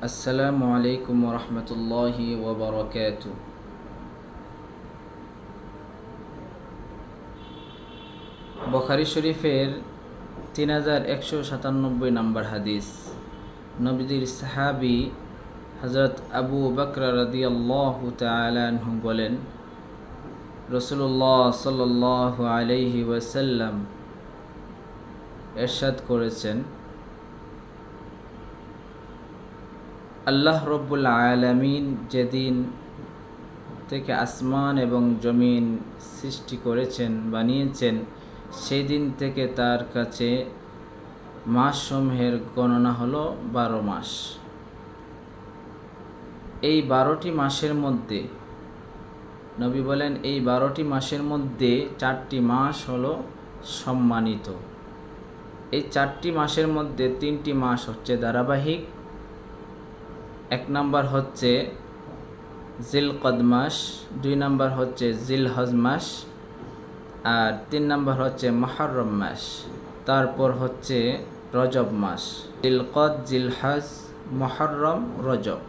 আসসালামু আলাইকুম রহমতুল্লাহি ওবরকাতু। বুখারী শরীফের 3197 নম্বর হাদিস। নবীজির সাহাবী হযরত আবু বকর রাদিয়াল্লাহু তাআলা আনহু বলেন, রাসূলুল্লাহ সাল্লাল্লাহু আলাইহি ওয়াসাল্লাম ইরশাদ করেছেন, আল্লাহ রব্বুল আলামিন যেদিন থেকে আসমান এবং জমিন সৃষ্টি করেছেন, বানিয়েছেন, সেই দিন থেকে তার কাছে মাসসমূহের গণনা হলো 12 মাস। এই 12টি মাসের মধ্যে নবী বলেন, এই 12টি মাসের মধ্যে 4টি মাস হলো সম্মানিত। এই 4টি মাসের মধ্যে 3টি মাস হচ্ছে ধারাবাহিক। 1 নাম্বার হচ্ছে জিলকদ মাস, 2 নাম্বার হচ্ছে জিলহজ মাস, আর 3 নাম্বার হচ্ছে মুহররম মাস, তারপর হচ্ছে রজব মাস। জিলকদ, জিলহজ, মুহররম, রজব।